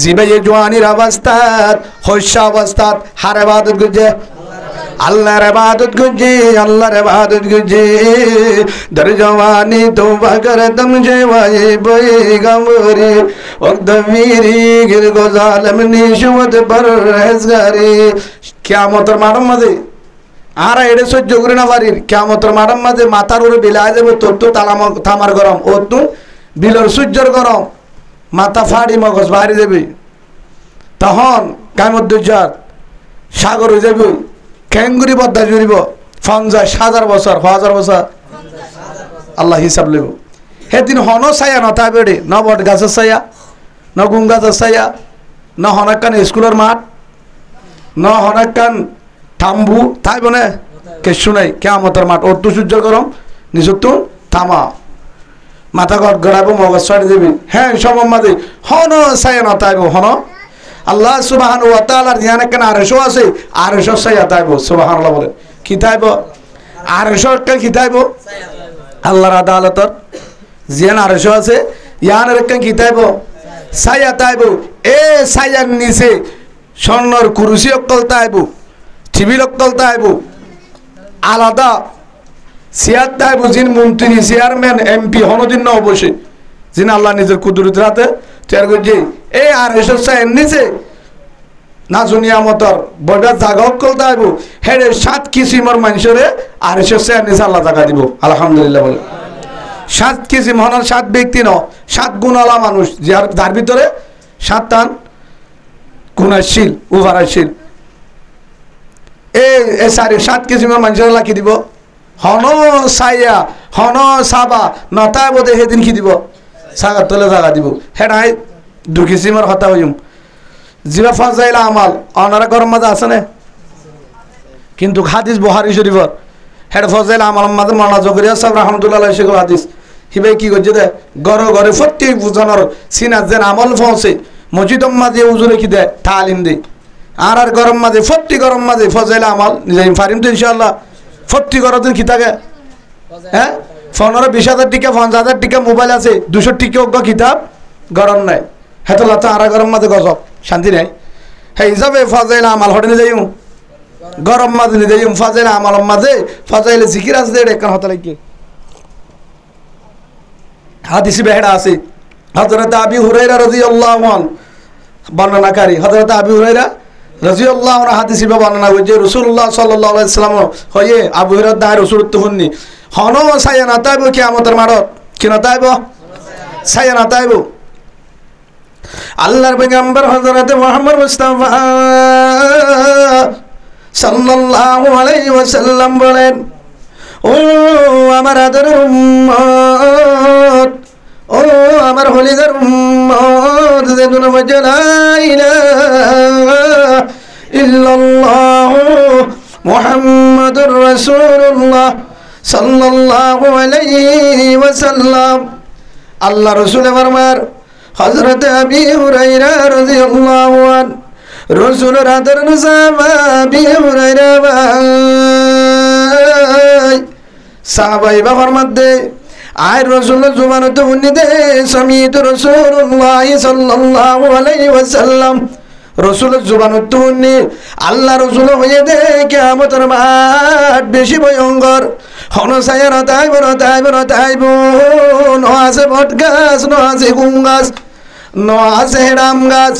জিবাইয়ে জওয়ানির অবস্থাত হইসা অবস্থাত হার ইবাদত গুজে আল্লাহর ইবাদত গুজে আল্লাহর ইবাদত গুজে দর জওয়ানি তওবা করদম জেওয়ায়ে বই গমরি ওদমিরি গির গোজালম নিশওত পরহেজগারি কিয়ামতের মাঠের মাঝে আর এড়ে সহ্য করে না পারির কিয়ামতের মাঠের মাঝে মাথার উপরে বিলায় যাবে তোর তো থামার গরম ও তো বিলর সূর্যের গরম মাথা ফাড়ি মগজ বাড়ি যাবে তখন কামুদ্দুজাত সাগর হয়ে যাবে ক্যাঙ্গুরি বদ্ধা জুড়িব 50,000 বছর 1000 বছর আল্লাহ হিসাব লইব সেদিন হন ছায়া নথা বেড়ে ন বট গাছের ছায়া ন গুম গাছের ছায়া ন হনাক্কান স্কুলের মাঠ ন হনাক্কান থাম্বু তাই বনে কেশু নাই কিয়ামতের মাঠ ওর তো সূর্য গরম নিজের তো থামা মাথা ঘট গড়াবো মগজ ছাড়ি দেবি হ্যাঁ সব মাঝে হন ছায়া নথাইব হন আল্লাহ সুবহানাহু ওয়া তাআলার ধ্যান কেন আরশও আছে আরশও ছায়া তাইব সুবহানাল্লাহ বলে কি তাইব আরশও কেন কি তাইব আল্লাহর আদালতর জ্ঞান আরশও আছে ইয়ান কেন কি তাইব ছায়া তাইব এ ছায়ার নিচে স্বর্ণর কুরসি অকল তাইব টিভি অকল তাইব আলাদা চেয়ার তাইব যিনি মন্ত্রী চেয়ারম্যান এমপি হনদিন ন অবশ্যই যিনি আল্লাহ নিজের কুদরতের হাতে তৈরি করছে এই আর এসব চায়ের নিচে না জুনিয়া মতর বড় জাগা অকল তাইব হেরে 7 কিসিমের মানুষের আর এসব চায়ের নিচে আল্লাহ জায়গা দিব আলহামদুলিল্লাহ বলে 7 কিসিম হন 7 ব্যক্তি ন 7 গুণওয়ালা মানুষ যার ভিতরে 7 টান গুণশীল উভারশীল এই 7 কিসিমের মানুষের আল্লাহ কি দিব হন সাইয়া হন সাবা নতায় বোধে সেদিন কি দিব সাগার তলে জায়গা দিব হেডাই 2 কিসিমের হতা হইম জিবা ফাজাইল আমাল অনারা গরম মাঝে আছে না কিন্তু হাদিস বুখারী শরীফর হেড ফাজাইল আমাল মাঝে মাওলানা জকরিয়া সাহেব রাহমাতুল্লাহ আলাইহি সেগুলো হাদিস হিবে কি করছে দে ঘরে ঘরে প্রত্যেক বুঝানোর সিনা যেন আমল পৌঁছে মসজিদম মাঝে উজুরে কি দেয় তালিম দেয় আর গরম মাঝে প্রত্যেক গরম মাঝে ফাজাইল আমাল নিজে ফারিম তো ইনশাআল্লাহ প্রত্যেক গরম কি থাকে হ্যাঁ 15-20,000 টাকা 50,000 টাকা মোবাইল আছে 200 টাকা অজ্ঞ কিতাব গরম নাই হেতলা তো আর গরম মাঝে গজব শান্তি নাই হ্যাঁ হিসাবে ফাজাইল আমাল হটে নিয়ে যাইম গরম মাঝে নিয়ে যাইম ফাজাইল আমাল মাঝে ফাজাইল জিকির আছে একান হতে লাগে হাদিসে বেহড়া আছে হযরত আবি হুরায়রা রাদিয়াল্লাহু আনহু বর্ণনাকারী হযরত আবি হুরায়রা রাদিয়াল্লাহু আনহু হাদিসে বর্ণনা করেছে রাসূলুল্লাহ সাল্লাল্লাহু আলাইহি ওয়াসাল্লাম হয়ে আবু হুরায়রা দায় রাসূল তো হননি হন ছায়া না তাইব কিয়ামতের মাঠত কি না তাইব ছায়া না তাইব আল্লাহর পয়গম্বর হযরত মুহাম্মদ মুস্তাফা সাল্লাল্লাহু আলাইহি ওয়াসাল্লাম বলেন ও আমার আদরের উম্মত ও আমার হলিদার উম্মত যেন বলে লা ইলাহা ইল্লাল্লাহ মুহাম্মাদুর রাসূলুল্লাহ সাল্লাল্লাহু আলাইহি ওয়াসাল্লাম আল্লাহ রাসূল ফরমার হযরত আবি হুরায়রা রাদিয়াল্লাহু আন রাসূলের আদরের সাহাবা আবি হুরায়রা ভাই সাহাবাই বাবার মধ্যে আয় রাসূলের জুবানতে উনি দে সামিত রাসূলুল্লাহ সাল্লাল্লাহু আলাইহি ওয়াসাল্লাম রাসূলের জুবানতে উনি আল্লাহ রাসূল হয়ে দে কিয়ামতের মাঠ বেশি ভয়ঙ্কর হন ছায়া নতাইব নতাইব নতাইব ন আছে বট গাছ ন আছে গুম গাছ ন আছে হেরাম গাছ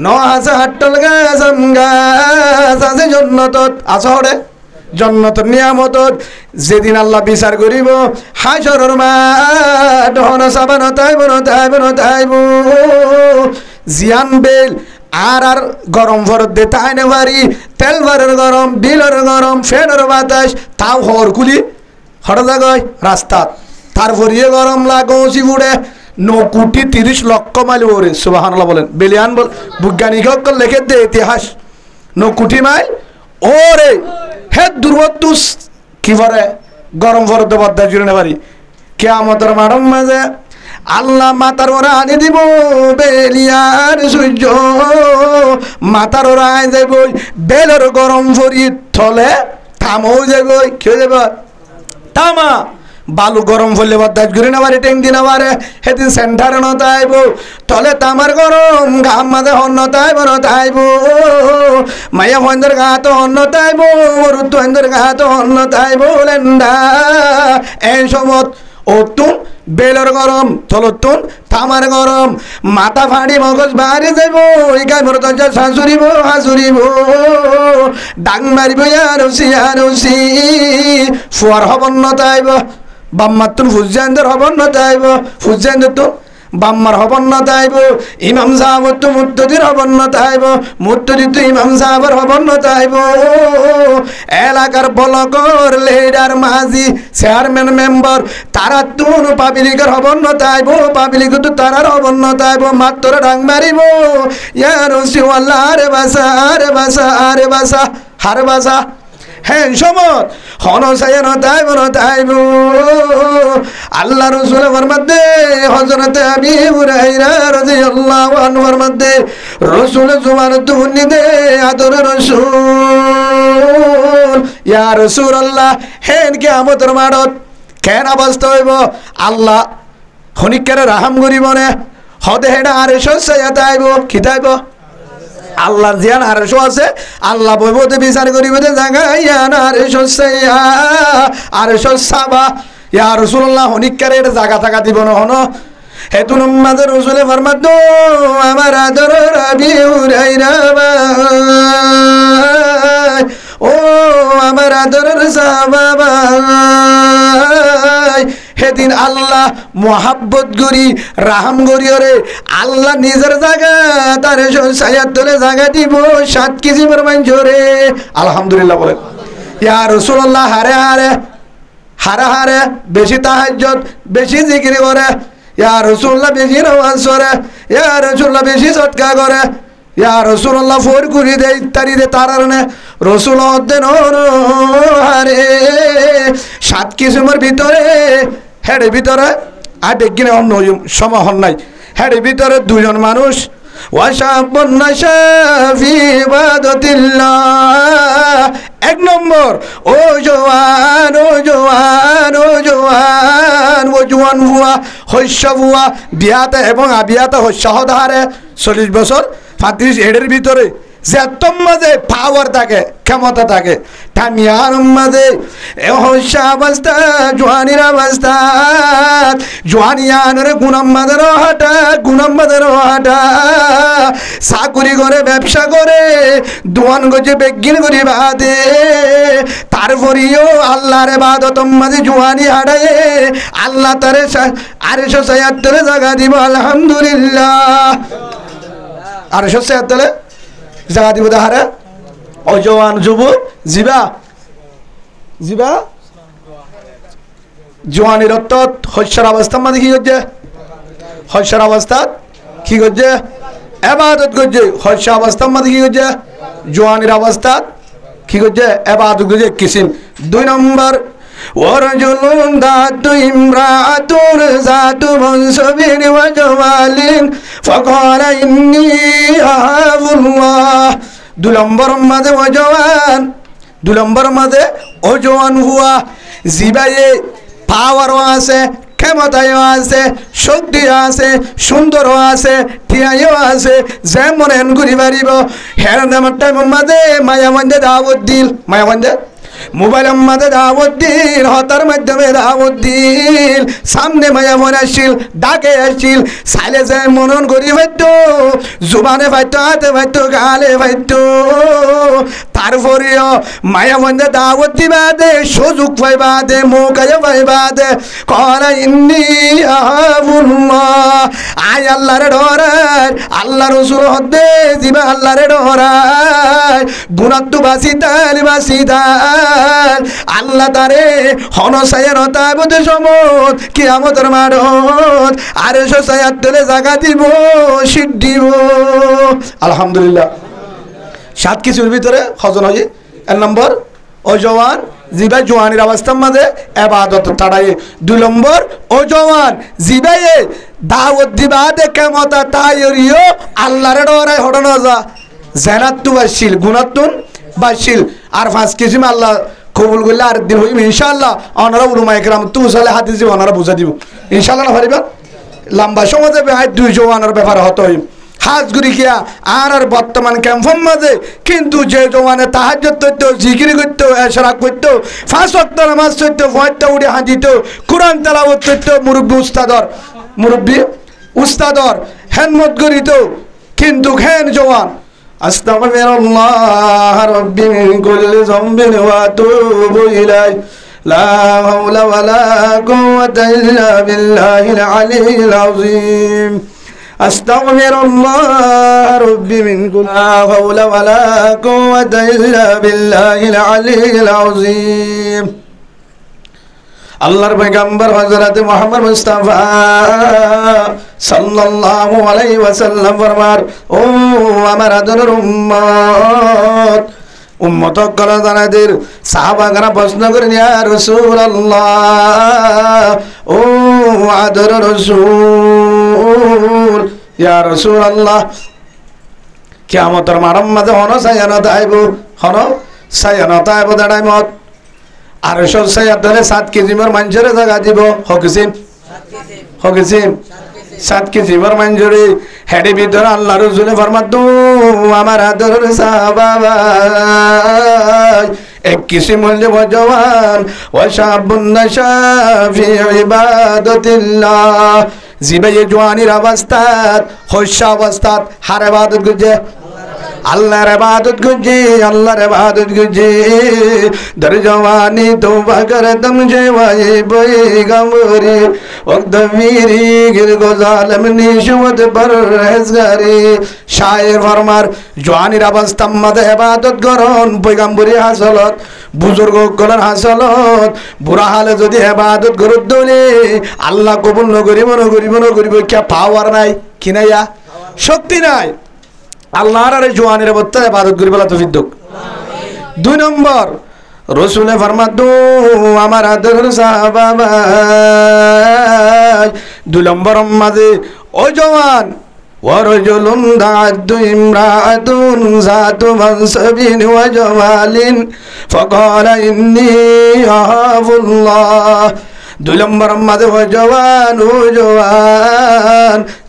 ন আছে হাট্টল গাছ আম গাছ আছে জন্নতত আসরে জন্নতর নিয়ামতত যেদিন আল্লাহ বিচার করিব হাসরের মাঠ হন সাবা নতাইব নতাইব নতাইব জিয়ান বেল আর গরম ভরত দে তাই না ভারি তেল ভরের গরম বিলের গরম ফ্যানের বাতাস তাও হর কুলি হঠাৎ জায়গায় রাস্তা তারপরে গরম লাগি উড়ে 9 কোটি 30 লক্ষ মাইল ওরে সুবহানাল্লাহ বলেন বেলিয়ান বল বৈজ্ঞানিক লেখে দে ইতিহাস 9 কোটি মাইল ওরে হে দুর্বতুস কি ভরে গরম ভরত বদ্ধ জুড়ে নেবারি কিয়ামতের মাঠের মাঝে আল্লাহ মাতার ওরা আনি দিব বেলিয়ার সূর্য মাতার ওরা আই যাইব বেলের গরম ভরি থলে থামও যাইব কি যাব তামা বালু গরম হলে বদাজ ঘুরে নেবারে টেং দিন আবারে সেদিন সেন্টারে নতাইব তলে তামার গরম ঘাম মাঝে হন্য তাইব নতাইব মায়া হন্দর গা তো হন্য তাইব রুতু হন্দর গা তো হন্য তাইব লেন্ডা এই সমত ওতুন বেলর গরম তলতুন তামার গরম মাথা ফাড়ি মগজ বাড়ি যাইব ইকাই মোর দরজা শাশুড়িব হাসুরিব ডাং মারিব ইয়ারসি ফুয়ার হবন্নতাইব বাম্মাতুন ফুজাইন্দর হবন্নতাইব ফুজাইন্দর তো বাম্মার হবন্নতাইব ইমাম সাহেব তো মুত্তদির হবন্নতাইব মুত্তদি তো ইমাম সাহেবের হবন্নতাইব এলাকার বলকর লিডার মাঝি চেয়ারম্যান মেম্বার তারা তুন পাবলিকের হবন্নতাইব পাবলিক তো তারার হবন্নতাইব মাত্র ডাং মারিব ইয়ারসি আল্লাহ আরে বাসা আরে বাসা আরে বাসা হারে বাসা হ্যাঁ সমত হনসায়ন তাইব তাইব আল্লাহ রাসূলের ফরমাতে হযরত আবী হুরায়রা রাদিয়াল্লাহু আনহুর মধ্যে রাসূল জুমার দুনি দে আদর রাসূল ইয়া রাসূলুল্লাহ হেন কিয়ামতের মাঠত কেন অবস্থা হইব আল্লাহ খনিকের রাহাম করিবনে হদে হেডা আর সসায়া তাইব কি তাইব আল্লাহর জিয়ান আরশ আছে আল্লাহ বইবতে বিচার করিবে জায়গা ইয়ান আরশ সাইয়া আরশ সাবা ইয়া রাসূলুল্লাহ হনিকারে জায়গা থাকা দিব না হনো হেতু নমাজ রাসূলে ফরমাত আমার আদর আবী হুরায়রা ও আমার আদরের সাহাবা সেদিন আল্লাহ মোহাব্বত করি রাহাম করি ওরে আল্লাহ নিজের জায়গা তার সায়াত তোলে জায়গা দিব 7 কেজি পরিমাণ জোরে আলহামদুলিল্লাহ বলেন ইয়া রাসূলুল্লাহ হারে হারে হারে হারে বেশি তাহাজ্জুদ বেশি জিকির করে ইয়া রাসূলুল্লাহ বেশি নামাজ পড়ে ইয়া রাসূলুল্লাহ বেশি সদকা করে ইয়া রাসূলুল্লাহ ফোর করি দে ইত্যাদি দে তারারনে রাসূল দেন হারে 7 কিসিমের ভিতরে হেডের ভিতরে আর দেখিনে অন্য সমাহন নাই হেডের ভিতরে 2 জন মানুষ ওয়াশাবুন নাশা ফি ইবাদাতিল্লাহ 1 নম্বর ও জওয়ান ও জওয়ান ও জওয়ান ও জওয়ান হুয়া হইসা হুয়া বিয়াতে এবং আবিয়াতে হইসা হদারে 40 বছর 35 এর ভিতরে যে তোমাদের পাওয়ার থাকে ক্ষমতা থাকে টামিয়ার মাঝে হইসা অবস্থা জওয়ানির অবস্থা জওয়ানিয়ানের গুণাম্মাদের হাটা চাকুরি করে ব্যবসা করে দোয়ান গজে বেগিন করি বাদে তারপরেও আল্লাহর ইবাদত মাঝে জওয়ানি হাড়ায় আল্লাহ তারে আরশ সায়াত্তরে জায়গা দিব আলহামদুলিল্লাহ আরশ সায়াত্তরে জায়গা দিব তাহারে অজওয়ান যুবক জিবা জিবা জওয়ানির অর্থত হস্যার অবস্থা মানে কি করছে হস্যার অবস্থা কি করছে ইবাদত করছে হস্য অবস্থা মানে কি করছে জওয়ানির অবস্থা কি করছে ইবাদত করছে কিসিম 2 নম্বর ওয়ারজুলুন দাতু ইমরাতুন যাতু মানসাবিন ওয়া জামালিন ফাকালা ইন্নী আহাবুল্লাহ 2 নম্বর মাঝে ওজওয়ান 2 নম্বর মাঝে ওজওয়ান হুয়া জিবায়ে পাওয়ারও আছে ক্ষমতায়ও আছে শক্তি আছে সুন্দর আছে টিয়াইও আছে যেমন এন ঘুরি পারিব হের নামের টাইম মাঝে মায়া মধ্যে দাওয়াত দিল মায়া মধ্যে মোবাইলের মাঝে দাওয়াত দিল হতার মাধ্যমে দাওয়াত দিল সামনে মায়া মনে আসছিল ডাকে আসছিল সাইলে যায় মনন করি হয়তো জুবানে পাইতো হাতে পাইতো গালে পাইতো তারপরেও মায়া মধ্যে দাওয়াত দিবা দে সুযোগ পাইবা দে মৌকায় পাইবা দে করা ইন্নি আহাবুল্লাহ আয় আল্লাহর ডরায় আল্লাহ রসুল হদে দিবা আল্লাহর ডরায় গুণাত্তু বাসিদাল আল্লাহ তারে হনসায়ের তাবুত সমত কিয়ামতের মাঠত আরশ সায়াত্তরে জায়গা দিব শীত দিব আলহামদুলিল্লাহ 7 কিছুর ভিতরে হজন হয় 1 নম্বর অজওয়ান জিবাই জওয়ানির অবস্থার মাঝে ইবাদত তাড়াই 2 নম্বর অজওয়ান জিবাই দাওয়াত দিবা দে কেমতা তাইরিও আল্লাহর ডরায় হড়ন যা জানাত তু বাসিল গুনাতুন বাসিল আর 5 কিসিম আল্লাহ কবুল করলে আর দিন হইব ইনশাআল্লাহ ওনারা উলুমা একরাম তুসালে হাদিস ওনারা বুঝা দিব ইনশাআল্লাহ না পারিবা লম্বা সময় যাবে হাত 200 ওনার ব্যাপার হতো হাজ গুরি কিয়া আর বর্তমান ক্যাম্পের মাঝে কিন্তু যে জওয়ানে তাহাজ্জুদ করতো জিকির করতো ইশরাক করতো 5 ওয়াক্ত নামাজ পড়তো ফজরটা উঠে হাজিতো কুরআন তেলাওয়াত করতো মুরব্বি উস্তাদর হেনমত করিতো কিন্তু হেন জওয়ান আস্তাগফিরুল্লাহ রাব্বি মিন কুল্লি যামবিন ওয়া আতুবু ইলাইহি লা হাওলা ওয়ালা কুওয়াতা ইল্লা বিল্লাহিল আলিয়্যিল আযীম আস্তাগফিরুল্লাহ রাব্বি মিন কুল্লি লা হাওলা ওয়ালা কুওয়াতা ইল্লা বিল্লাহিল আলিয়্যিল আযীম আল্লাহর পয়গম্বর হযরত মুহাম্মদ মুস্তাফা সাল্লাল্লাহু আলাইহি ওয়াসাল্লাম ফরমার ও আমার আদরের উম্মত করা জানাদের সাহাবাগণ প্রশ্ন করেন ইয়া রাসূলুল্লাহ ও আদরের রাসূল ইয়া রাসূলুল্লাহ কিয়ামতের মাঠের মাঝে হনো সায়ানত আইব দাঁড়াইমত আর সসাইয়া ধরে 7 কেজির মানুষের জায়গা দিব হকিসিম 7 কেজির মানুষের হেডে ভিতরে আল্লাহ রাসূল ফরমাতো আমার আদরের সাহাবা এক কিসিম হলে জওয়ান ওয়া শাবুন নাশা ফি ইবাদাতিল্লাহ জিবায়ে জওয়ানির অবস্থাত হোশা অবস্থাত হার ইবাদত গুজে আল্লাহর ইবাদত গুজে দর জওয়ানি তওবা করদম জেওয়ায়ে বৈগমরি ওয়াক্ত মেরি গির গোজালম নিশওয়াত পরহেজগারি শায়ের ফরমার জওয়ানির অবস্থা মধ্যে ইবাদত করন পয়গম্বরি হাসলত বুজুর্গ গলার হাসলত বুড়া হালে যদি ইবাদত করত দলে আল্লাহ কবুল নগরিব কি পাওয়ার নাই কি নাইয়া শক্তি নাই আল্লাহর আর জওয়ানের বত্তা ইবাদত করি বলা তৌফিক দাও আমিন 2 নম্বর রাসূলে ফরমাতো আমার আদরের সাহাবা 2 নম্বর মাঝে ও জওয়ান ওয়ারজুলুন দা'আত ইমরাআতুন যাতু মানসাবিন ওয়া জামালিন ফাকালা ইন্নী আহাবুল্লাহ 2 নম্বর মাঝে ও জওয়ান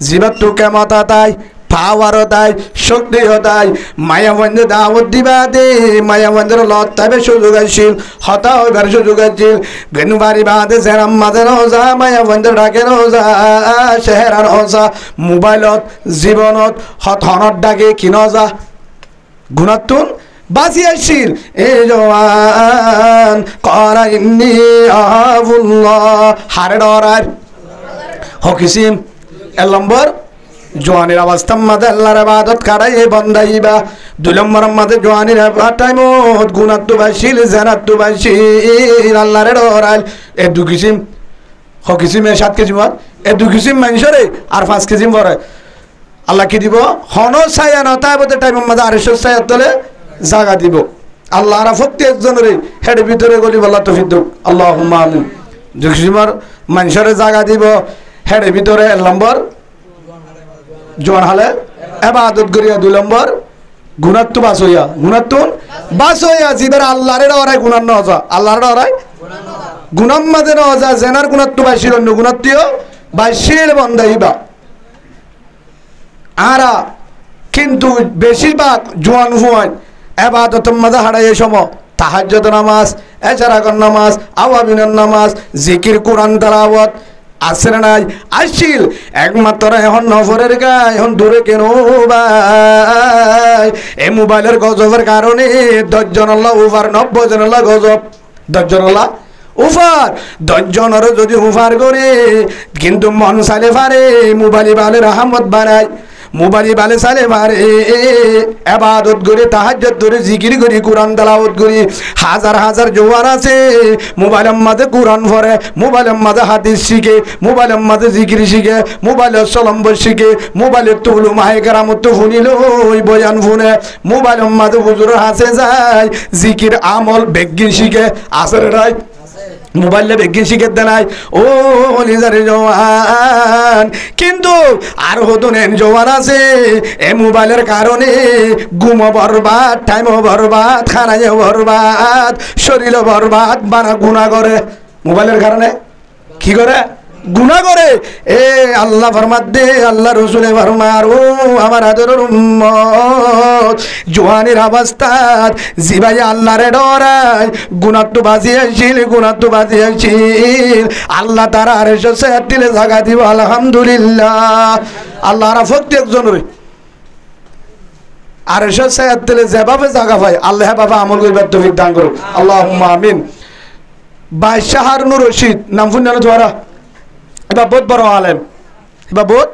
জীবতু কেমতা তাই পাওয়ারও তাই শক্তিও তাই মায়াবন্ধে দাওয়াত দিবা দে মায়াবন্ধের লত তবে সুযোগ আসিল হতা হইবার সুযোগ আসিল গেনুবারি বাদে সেরাম মাঝে রোজা মায়াবন্ধের ডাকে রোজা শেহরার রোজা মোবাইলত জীবনত হতনত ডাকে কি নজা গুণাতুন বাসি আসিল এ জওয়ান করা ইন্নি আহাবুল্লাহ হারে ডরার হকিসিম 1 নম্বর জওয়ানের অবস্থার মাঝে আল্লাহর ইবাদত করাই বন্দাইবা 2 নম্বর মাঝে জওয়ানের টাইমত গুনাত বাসিল জানাত বাসিল আল্লাহর ডরাল এ 2 কিসিম হকিসিমে 7 কেজি মত এ 2 কিসিম মানুষরে আর 5 কেজি পরে আল্লাহ কি দিব হনো ছায়া নতাবতে টাইমের মাঝে আরশ ছায়া তলে জায়গা দিব আল্লাহর ফক্তি একজনের হেড ভিতরে গলি বলা তৌফিক দাও আল্লাহুম্মা আমিন 2 কিসিমের মানুষরে জায়গা দিব হেড ভিতরে 1 নম্বর জোয়ান হালে ইবাদত করিয়া 2 নম্বর গুনাত্তু বাস হইয়া জিবের আল্লাহর ডরাই গুনার নজা আল্লাহর ডরাই গুনাম মাঝে নজা জেনার গুনাত্তু বাসির অন্য গুনাত্তিও বাসির বন্দাইবা আরা কিন্তু বেশিরভাগ জোয়ান হুয়ান ইবাদতের মাঝে হারাই সময় তাহাজ্জুদ নামাজ এশরাকের নামাজ আওয়াবিনের নামাজ জিকির কুরআন তেলাওয়াত আসরে নাই আসিল একমাত্র এখন নফরের গায় এখন দূরে কেন ভাই এই মোবাইলের গজবের কারণে 10 জন আল্লাহ উফার 90 জন আল্লাহ গজব 10 জন আল্লাহ উফার 10 জনের যদি উফার করে কিন্তু মন সালে পারে মোবাইল বালে রহমত বানায় মোবাইল বালে সালে পারে ইবাদত করে তাহাজ্জুদ করে জিকির করে কুরআন তেলাওয়াত করে হাজার হাজার জওয়ান আছে মোবাইলের মাঝে কুরআন পড়ে মোবাইলের মাঝে হাদিস শিখে মোবাইলের মাঝে জিকির শিখে মোবাইলের সলম্ব শিখে মোবাইলের তুলু মাহে কেরামত শুনিল ওই বয়ান শুনে মোবাইলের মাঝে হুজুর হাসে যায় জিকির আমল বেগিন শিখে আসরে রায় মোবাইলে বেগিন শিখে দেনাই ও নিজের জওয়ান কিন্তু আর হতুন জওয়ান আছে এই মোবাইলের কারণে ঘুমও বরবাদ টাইমও বরবাদ খানায়ও বরবাদ শরীরও বরবাদ বানা গুনাহ করে মোবাইলের কারণে কি করে গুনাহ করে এ আল্লাহ ফরমাত দে আল্লাহ রাসূলে ফরমার ও আমার আদরের উম্মত জওয়ানের অবস্থাত জিবাই আল্লাহরে ডরায় গুনাহ তো বাজিয়েছিল আল্লাহ তার আরশে সাতিলে জায়গা দিব আলহামদুলিল্লাহ আল্লাহর প্রত্যেক জনের আরশে সাতিলে যেভাবে জায়গা পায় আল্লাহ বাবা আমল করিবার তৌফিক দান করুক আল্লাহুম্মা আমিন বাদশাহ হারুনুর রশিদ নাম শুননা তোরা এবার বহুত বড় আলেম এবার বহুত